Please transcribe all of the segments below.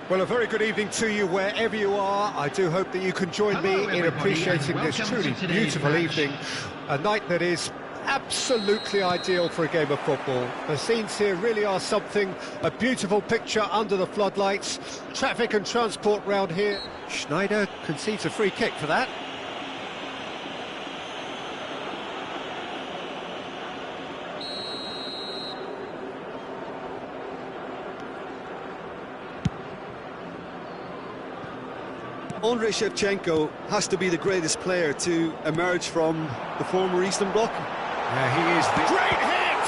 Well, a very good evening to you wherever you are. I do hope that you can join me in appreciating this truly beautiful evening. A night that is absolutely ideal for a game of football. The scenes here really are something. A beautiful picture under the floodlights. Traffic and transport round here. Schneider concedes a free kick for that. Andrei Shevchenko has to be the greatest player to emerge from the former Eastern Bloc. Yeah, he is the great hit!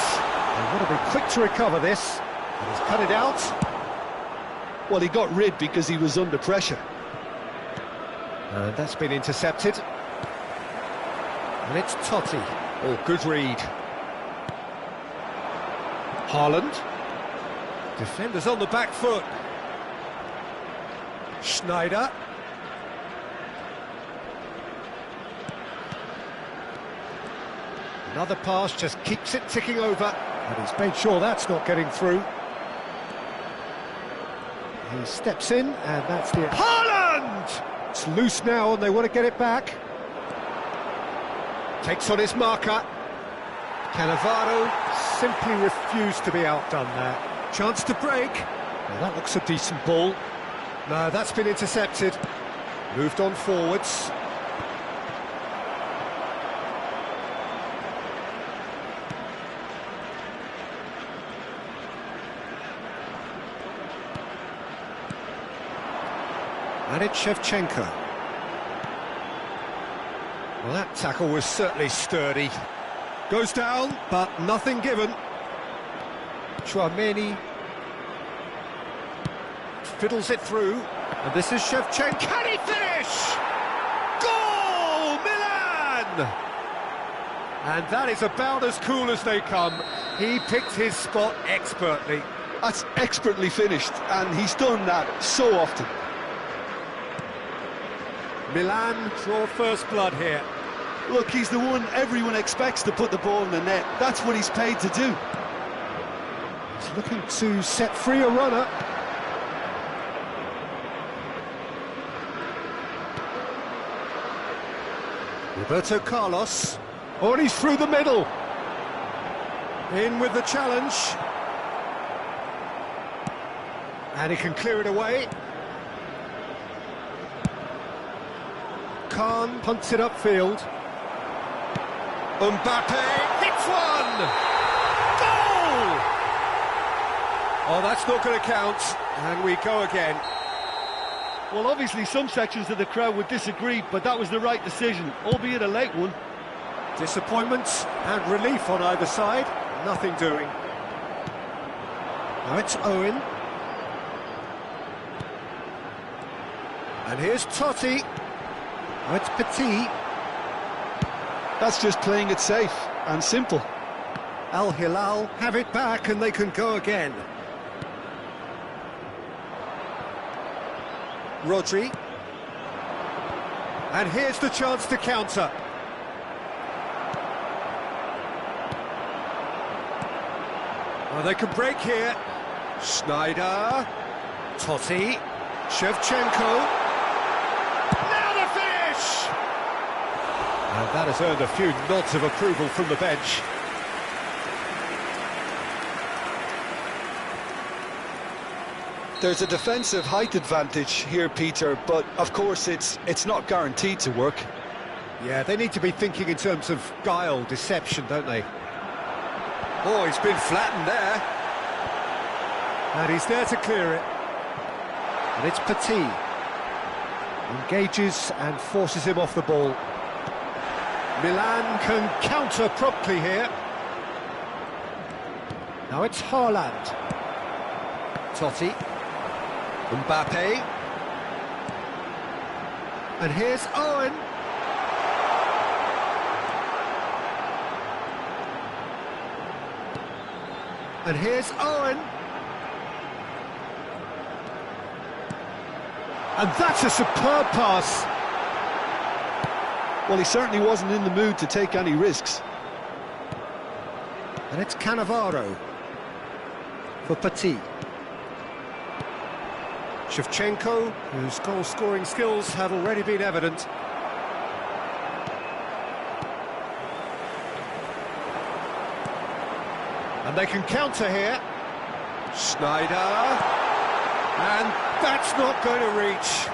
They've got to be quick to recover this. And he's cut it out. Well, he got rid because he was under pressure. And that's been intercepted. And it's Totti. Oh, good read. Haaland. Defenders on the back foot. Schneider. Another pass just keeps it ticking over, and he's made sure that's not getting through. He steps in, and that's the... Haaland! It's loose now, and they want to get it back. Takes on his marker. Cannavaro simply refused to be outdone there. Chance to break. Well, that looks a decent ball. No, that's been intercepted. Moved on forwards. And it's Shevchenko. Well, that tackle was certainly sturdy. Goes down, but nothing given. Chouameni fiddles it through, and this is Shevchenko. Can he finish? Goal! Milan! And that is about as cool as they come. He picked his spot expertly. That's expertly finished, and he's done that so often. Milan draw first blood here. Look, he's the one everyone expects to put the ball in the net. That's what he's paid to do. He's looking to set free a runner. Roberto Carlos. Oh, and he's through the middle. In with the challenge. And he can clear it away. Khan punts it upfield. Mbappe hits one! Goal! Oh, that's not going to count. And we go again. Well, obviously some sections of the crowd would disagree, but that was the right decision, albeit a late one. Disappointment and relief on either side. Nothing doing. Now it's Owen. And here's Totti. Now it's Petit. That's just playing it safe and simple. Al Hilal have it back and they can go again. Rodri. And here's the chance to counter. Oh, they can break here. Schneider. Totti. Shevchenko. And that has earned a few nods of approval from the bench. There's a defensive height advantage here, Peter, but of course it's not guaranteed to work. Yeah, they need to be thinking in terms of guile, deception, don't they? Oh, he's been flattened there. And he's there to clear it. And it's Petit. Engages and forces him off the ball. Milan can counter promptly here. Now it's Haaland. Totti. Mbappe. And here's Owen. And here's Owen. And that's a superb pass. Well, he certainly wasn't in the mood to take any risks. And it's Cannavaro for Petit. Shevchenko, whose goal-scoring skills have already been evident. And they can counter here. Schneider. And that's not going to reach.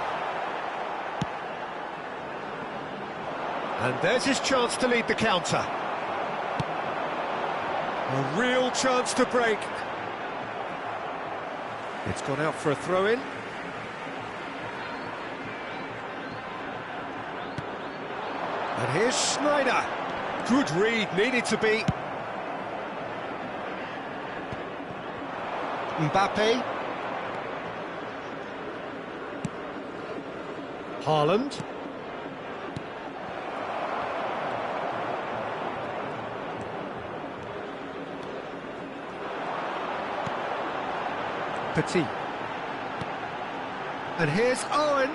And there's his chance to lead the counter. A real chance to break. It's gone out for a throw-in. And here's Schneider. Good read, needed to be. Mbappe. Haaland. Petit. And here's Owen.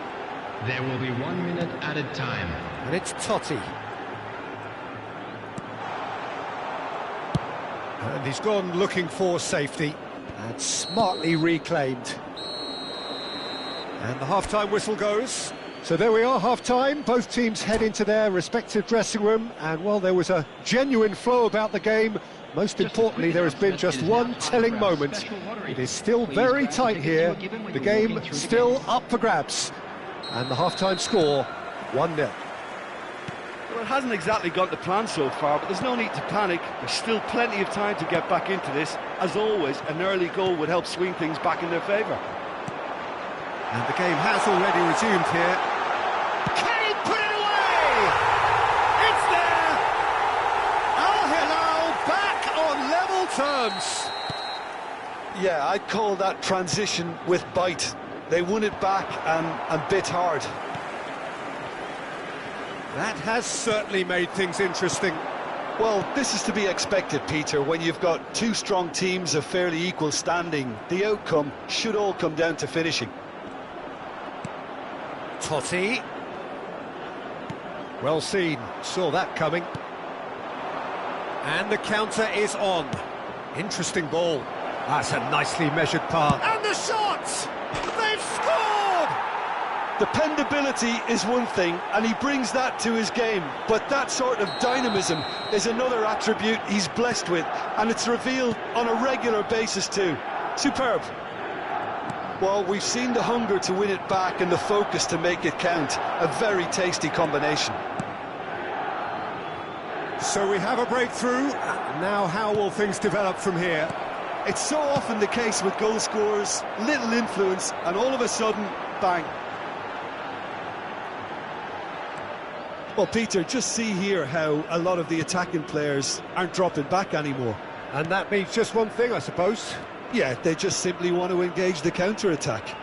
There will be 1 minute added time. And it's Totti. And he's gone looking for safety. And smartly reclaimed. And the half-time whistle goes. So there we are, half-time. Both teams head into their respective dressing room. And while there was a genuine flow about the game, most importantly, there has been just one telling moment. It is still very tight here. The game still up for grabs. And the half-time score, 1-0. Well, it hasn't exactly gone to plan so far, but there's no need to panic. There's still plenty of time to get back into this. As always, an early goal would help swing things back in their favour. And the game has already resumed here. Can he put it away? It's there! Al Hilal back on level terms. Yeah, I'd call that transition with bite. They won it back and bit hard. That has certainly made things interesting. Well, this is to be expected, Peter. When you've got two strong teams of fairly equal standing, the outcome should all come down to finishing. Totti. Well seen, saw that coming. And the counter is on. Interesting ball. That's a nicely measured pass. And the shot! They've scored! Dependability is one thing, and he brings that to his game, but that sort of dynamism is another attribute he's blessed with, and it's revealed on a regular basis too. Superb. Well, we've seen the hunger to win it back and the focus to make it count. A very tasty combination. So we have a breakthrough. Now how will things develop from here? It's so often the case with goal scorers, little influence, and all of a sudden, bang. Well, Peter, just see here how a lot of the attacking players aren't dropping back anymore. And that means just one thing, I suppose. Yeah, they just simply want to engage the counter-attack.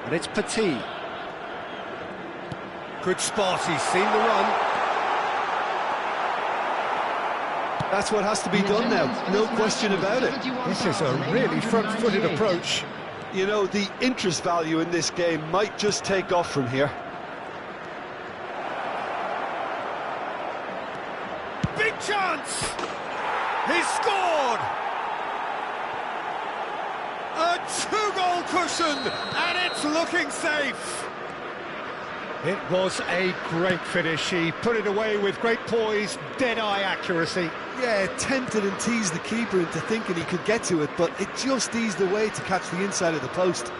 And it's Petit. Good spot, he's seen the run. That's what has to be done now, no question about it. This is a really front-footed approach. You know, the interest value in this game might just take off from here. Big chance! He's scored! A two-goal cushion, and it's looking safe. It was a great finish. He put it away with great poise, dead-eye accuracy. Yeah, tempted and teased the keeper into thinking he could get to it, but it just eased away to catch the inside of the post.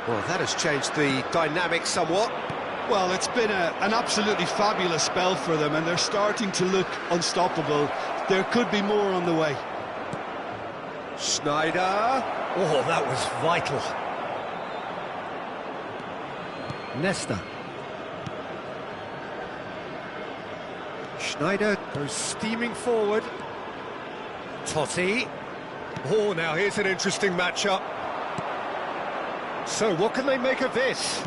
Well, that has changed the dynamic somewhat. Well, it's been an absolutely fabulous spell for them, and they're starting to look unstoppable. There could be more on the way. Schneider. Oh, that was vital. Nesta. Schneider goes steaming forward. Totti. Oh, now here's an interesting matchup. So, what can they make of this?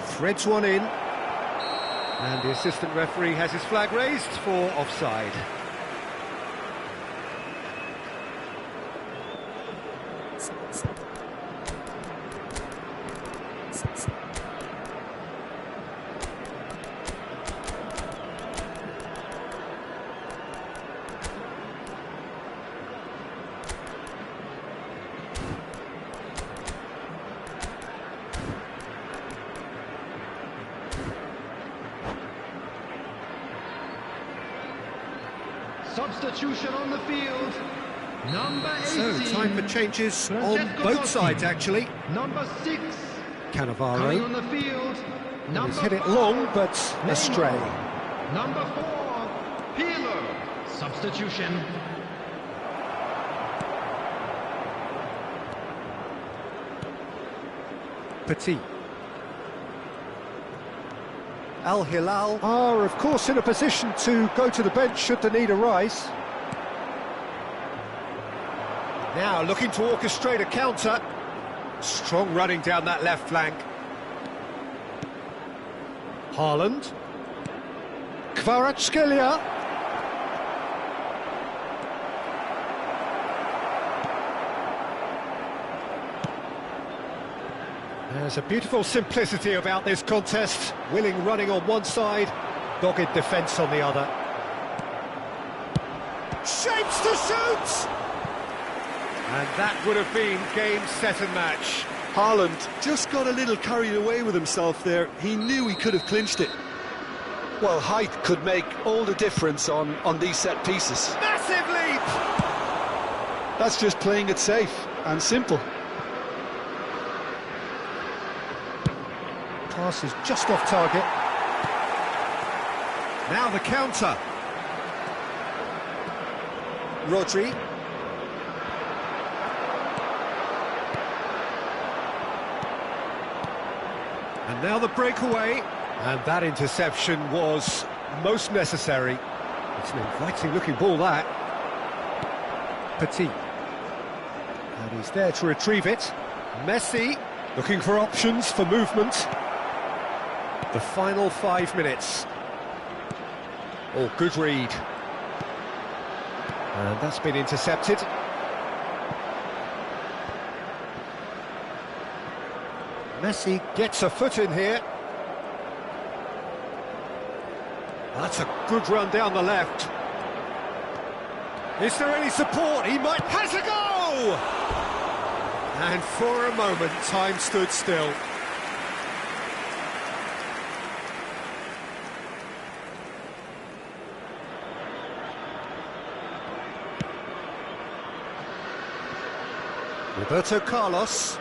Threads one in. And the assistant referee has his flag raised for offside. Substitution on the field. Number 18. So, time for changes on both sides, actually. Number 6. Coming Cannavaro on the field. has hit it long, but astray. Number 4. Peeler. Substitution. Petit. Al Hilal are, of course, in a position to go to the bench should the need arise. Now looking to orchestrate a counter. Strong running down that left flank. Haaland. Kvaratskhelia. There's a beautiful simplicity about this contest. Willing running on one side, dogged defence on the other. Shapes to shoot! And that would have been game, set and match. Haaland just got a little carried away with himself there. He knew he could have clinched it. Well, height could make all the difference on these set pieces. Massive leap! That's just playing it safe and simple. Pass is just off target. Now the counter. Rodri. And now the breakaway. And that interception was most necessary. It's an inviting looking ball, that. Petit. And he's there to retrieve it. Messi looking for options for movement. The final 5 minutes. Oh, good read. And that's been intercepted. Messi gets a foot in here. That's a good run down the left. Is there any support? He might... Has a go! And for a moment, time stood still. Roberto Carlos.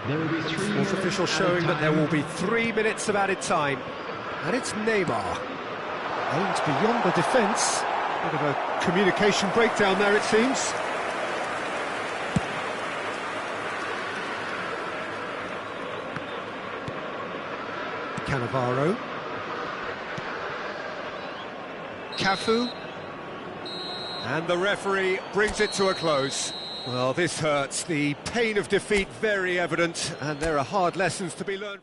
There will be 3 Fourth minutes official added showing that there time. will be 3 minutes of added time. And it's Neymar. Aimed beyond the defence. Bit of a communication breakdown there, it seems. Cannavaro. Cafu. And the referee brings it to a close. Well, this hurts. The pain of defeat very evident, and there are hard lessons to be learned.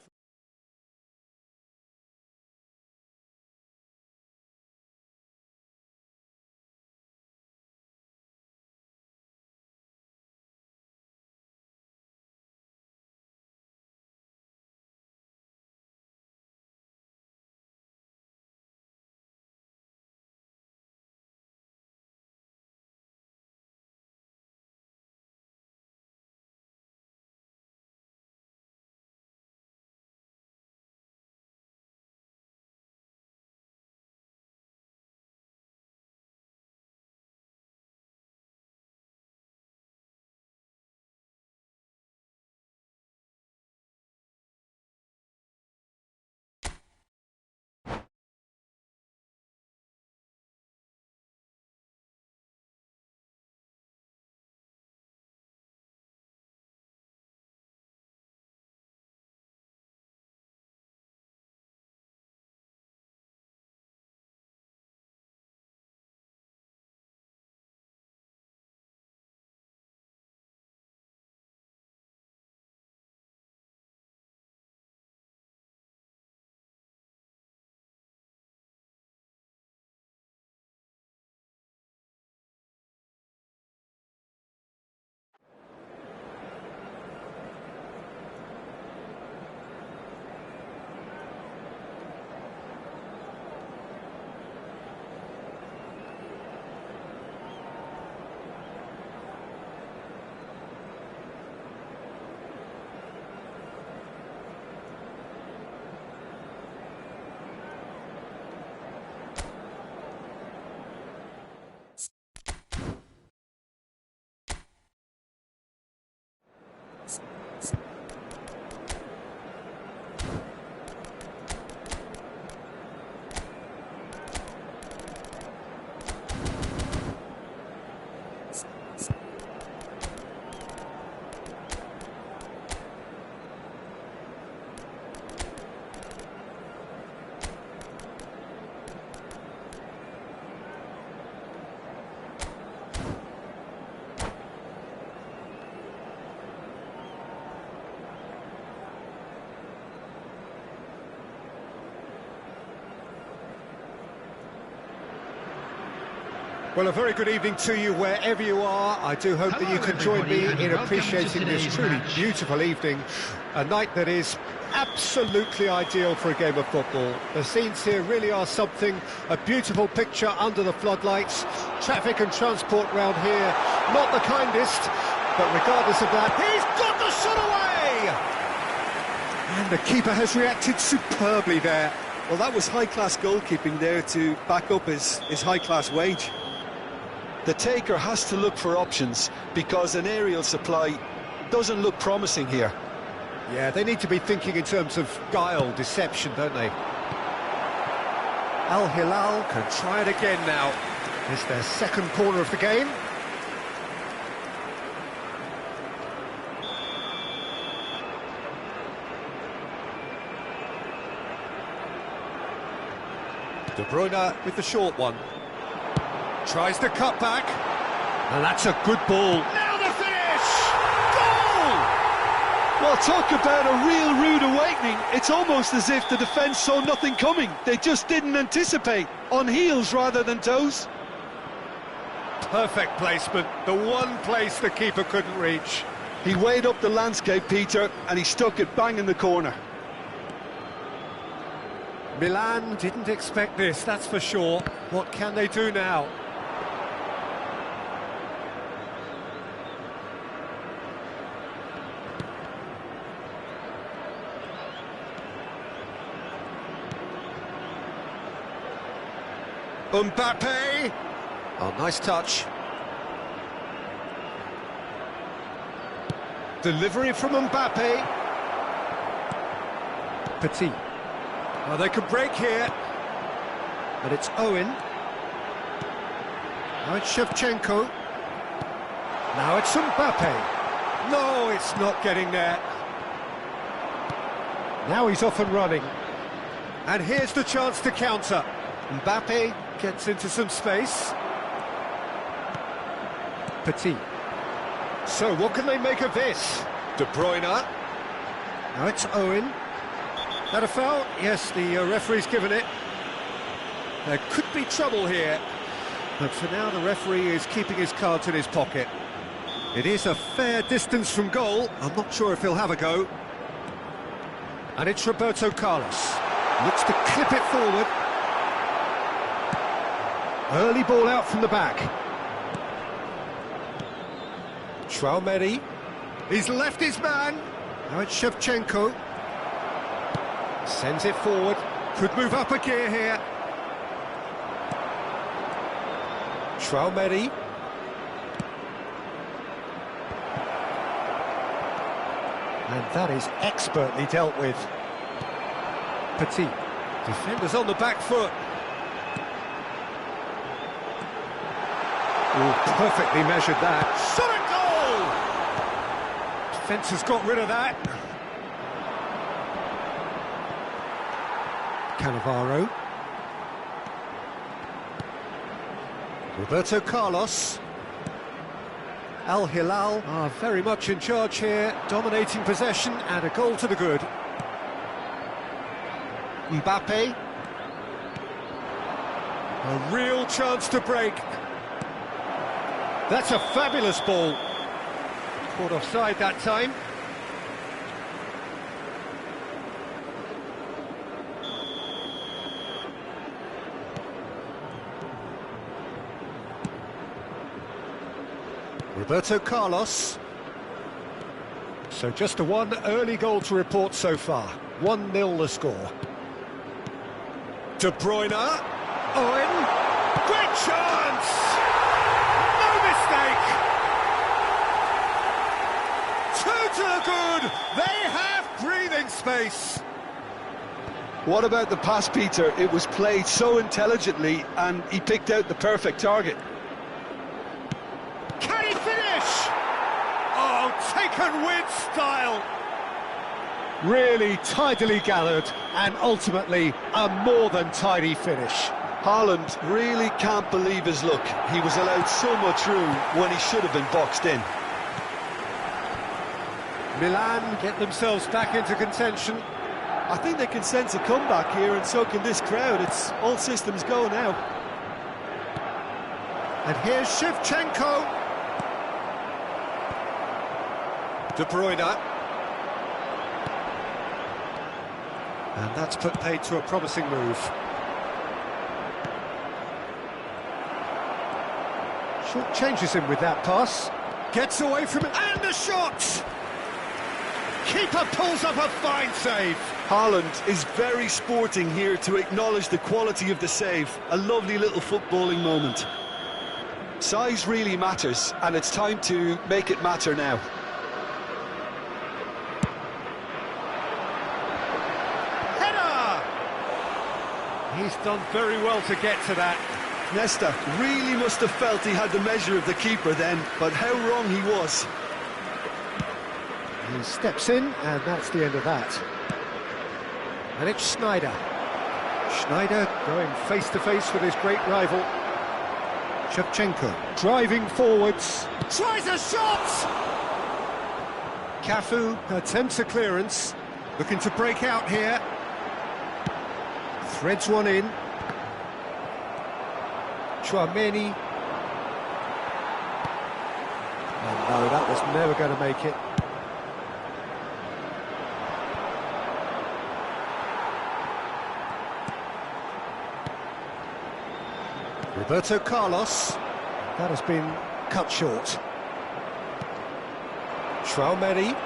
Well, a very good evening to you wherever you are. I do hope that you can join me in appreciating this truly beautiful evening, a night that is absolutely ideal for a game of football. The scenes here really are something, a beautiful picture under the floodlights. Traffic and transport round here, not the kindest, but regardless of that, he's got the shot away! And the keeper has reacted superbly there. Well, that was high-class goalkeeping there to back up his high-class wage. The taker has to look for options because an aerial supply doesn't look promising here. Yeah, they need to be thinking in terms of guile, deception, don't they? Al Hilal can try it again now. It's their second corner of the game. De Bruyne with the short one. Tries the cut back. And that's a good ball. Now the finish! Goal! Well, talk about a real rude awakening. It's almost as if the defence saw nothing coming. They just didn't anticipate. On heels rather than toes. Perfect placement. The one place the keeper couldn't reach. He weighed up the landscape, Peter, and he stuck it bang in the corner. Milan didn't expect this, that's for sure. What can they do now? Mbappe! Oh, nice touch. Delivery from Mbappe. Petit. Oh, they can break here. But it's Owen. Now it's Shevchenko. Now it's Mbappe. No, it's not getting there. Now he's off and running. And here's the chance to counter. Mbappe gets into some space. Petit. So what can they make of this? De Bruyne. Now it's Owen. That a foul? Yes, the referee's given it. There could be trouble here. But for now, the referee is keeping his cards in his pocket. It is a fair distance from goal. I'm not sure if he'll have a go. And it's Roberto Carlos. Looks to clip it forward. Early ball out from the back. Traumeri. He's left his man. Now it's Shevchenko. Sends it forward. Could move up a gear here. Traumeri. And that is expertly dealt with. Petit. Defenders on the back foot. Oh, perfectly measured that. Shot at goal! Defence has got rid of that. Cannavaro. Roberto Carlos. Al Hilal are very much in charge here, dominating possession and a goal to the good. Mbappe. A real chance to break. That's a fabulous ball. Caught offside that time. Roberto Carlos. So just the one early goal to report so far. 1-0 the score. De Bruyne. Owen. Great chance! No mistake! 2 to the good. They have breathing space. What about the pass, Peter? It was played so intelligently and he picked out the perfect target. Can he finish? Oh, taken with style. Really tidily gathered and ultimately a more than tidy finish. Haaland really can't believe his luck. He was allowed so much room when he should have been boxed in. Milan get themselves back into contention. I think they can sense a comeback here, and so can this crowd. It's all systems go now. And here's Shevchenko. De Bruyne. And that's put paid to a promising move. Short changes him with that pass. Gets away from it, and a shot! Keeper pulls up a fine save. Haaland is very sporting here to acknowledge the quality of the save. A lovely little footballing moment. Size really matters, and it's time to make it matter now. Header! He's done very well to get to that. Nesta really must have felt he had the measure of the keeper then, but how wrong he was. He steps in, and that's the end of that. And it's Schneider. Schneider going face-to-face with his great rival. Shevchenko driving forwards. Tries a shot! Cafu attempts a clearance. Looking to break out here. Threads one in. Chouameni. Oh no, that was never going to make it. Roberto Carlos. That has been cut short. Chouameni.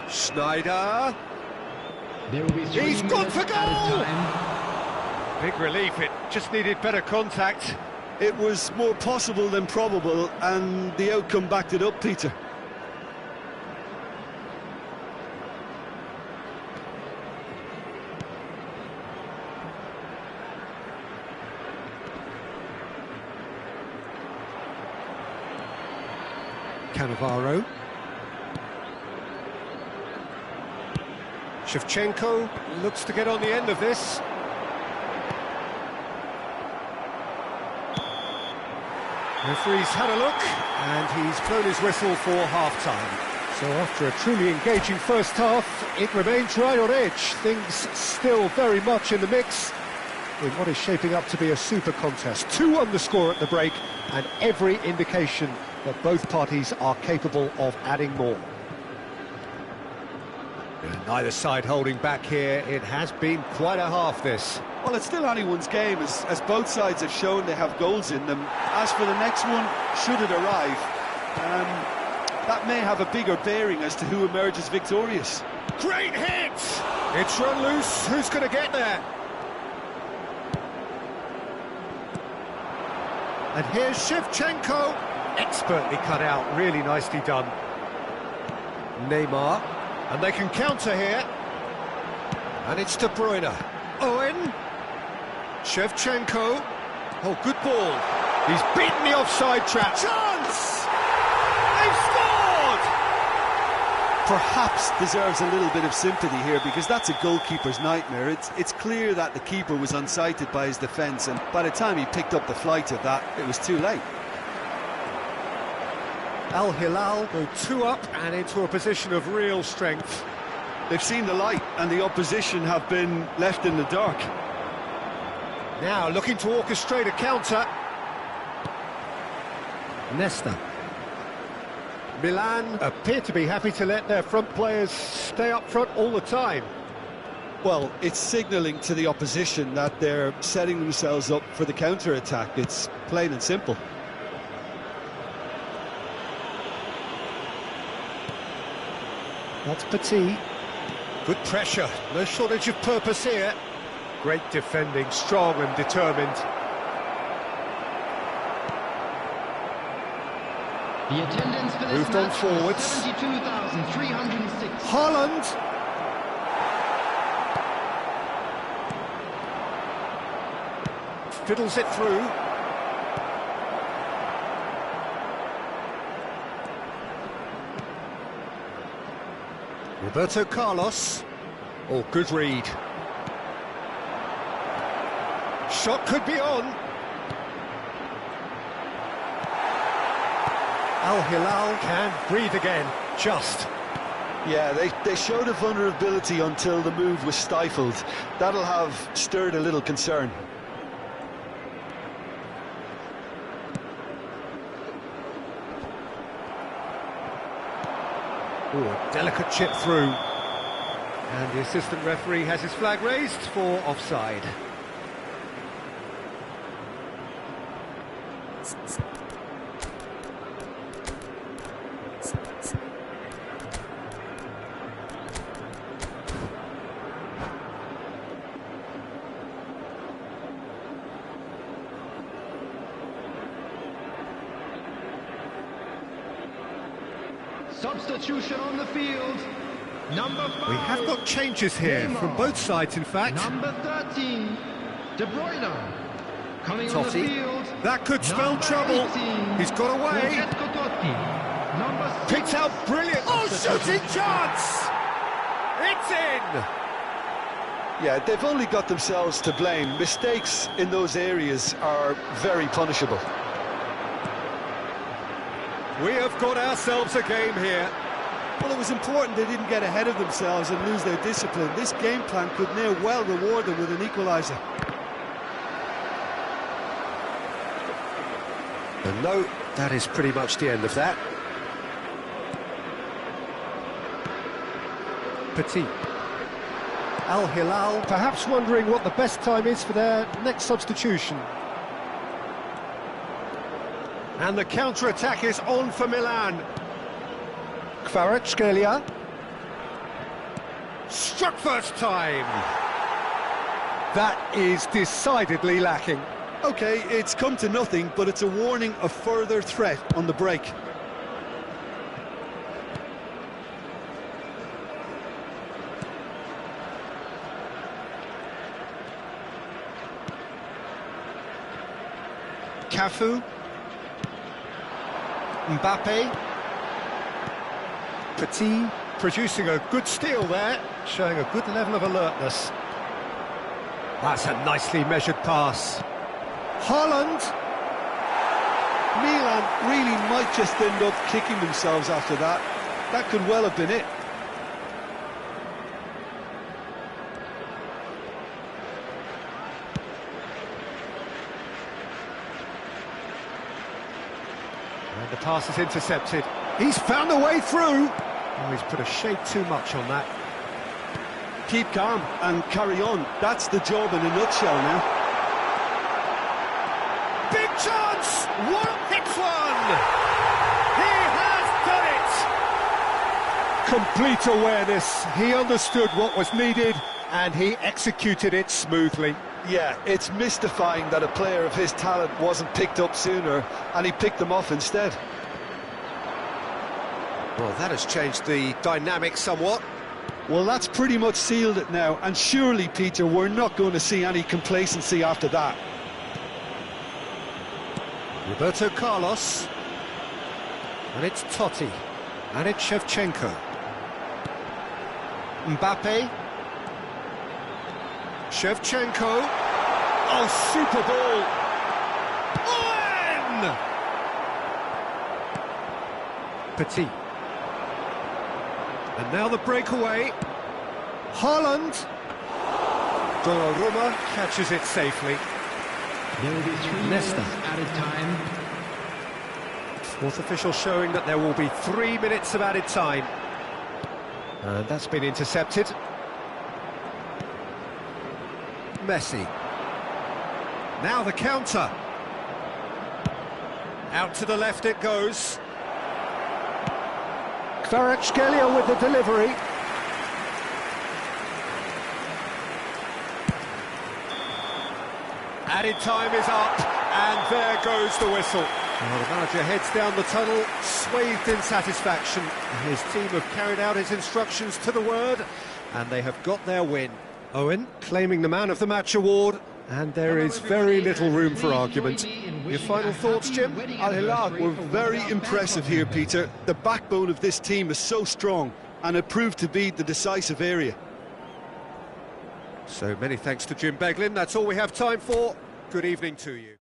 Schneider. He's gone for goal! Big relief, it just needed better contact. It was more possible than probable, and the outcome backed it up, Peter. Cannavaro. Shevchenko looks to get on the end of this. Referee's had a look, and he's blown his whistle for half-time. So after a truly engaging first half, it remains right on edge. Things still very much in the mix in what is shaping up to be a super contest. 2 on the score at the break, and every indication that both parties are capable of adding more. Neither side holding back here. It has been quite a half, this. Well, it's still anyone's game, as both sides have shown they have goals in them. As for the next one, should it arrive, that may have a bigger bearing as to who emerges victorious. Great hit! It's run loose. Who's going to get there? And here's Shevchenko. Expertly cut out, really nicely done. Neymar. And they can counter here. And it's De Bruyne. Owen. Shevchenko. Oh, good ball. He's beaten the offside trap. Chance! They've scored! Perhaps deserves a little bit of sympathy here, because that's a goalkeeper's nightmare. It's clear that the keeper was unsighted by his defence, and by the time he picked up the flight of that, it was too late. Al Hilal go 2 up and into a position of real strength. They've seen the light, and the opposition have been left in the dark. Now looking to orchestrate a counter. Nesta. Milan appear to be happy to let their front players stay up front all the time. Well, it's signalling to the opposition that they're setting themselves up for the counter-attack. It's plain and simple. That's Petit. Good pressure, no shortage of purpose here. Great defending, strong and determined. The attendance for this Moved on match forwards. was 72,306. Haaland. Fiddles it through. Roberto Carlos. Oh, good read. Shot could be on. Al Hilal can breathe again, just. Yeah, they showed a vulnerability until the move was stifled. That'll have stirred a little concern. Oh, a delicate chip through. And the assistant referee has his flag raised for offside. Substitution on the field. Number 5. We have got changes here from both sides, in fact. Number 13, De Bruyne. Coming on the Totti. field. That could spell Number trouble. 18, He's got away. Totti. Number 6. Picked out brilliant. Oh, shooting chance! It's in! Yeah, they've only got themselves to blame. Mistakes in those areas are very punishable. We have got ourselves a game here. Well, it was important they didn't get ahead of themselves and lose their discipline. This game plan could now well reward them with an equaliser. And no, that is pretty much the end of that. Petit. Al Hilal perhaps wondering what the best time is for their next substitution. And the counter-attack is on for Milan. Kvaratskhelia. Struck first time. That is decidedly lacking. OK, it's come to nothing, but it's a warning of further threat on the break. Cafu. Mbappe. Petit producing a good steal there, showing a good level of alertness. That's a nicely measured pass. Haaland. Milan really might just end up kicking themselves after that. That could well have been it. And the pass is intercepted. He's found a way through. Oh, he's put a shade too much on that. Keep calm and carry on. That's the job in a nutshell now. Big chance! One hits one! He has done it! Complete awareness. He understood what was needed and he executed it smoothly. Yeah, it's mystifying that a player of his talent wasn't picked up sooner, and he picked them off instead. Well, that has changed the dynamic somewhat. Well, that's pretty much sealed it now, and surely, Peter, we're not going to see any complacency after that. Roberto Carlos. And it's Totti. And it's Shevchenko. Mbappe. Shevchenko. Oh, super ball. In! Petit. And now the breakaway. Haaland. Donnarumma catches it safely. There will be 3 minutes Nesta. added time. Fourth official showing that there will be 3 minutes of added time. And that's been intercepted. Messi. Now the counter. Out to the left it goes. Kvaratskhelia with the delivery. Added time is up, And there goes the whistle. Well, the manager heads down the tunnel, swathed in satisfaction. His team have carried out his instructions to the word, and they have got their win. Owen claiming the Man of the Match award, and there is very little room for argument. Your final thoughts, Jim? Al Hilal were very impressive here, Peter. The backbone of this team is so strong, and it proved to be the decisive area. So many thanks to Jim Beglin. That's all we have time for. Good evening to you.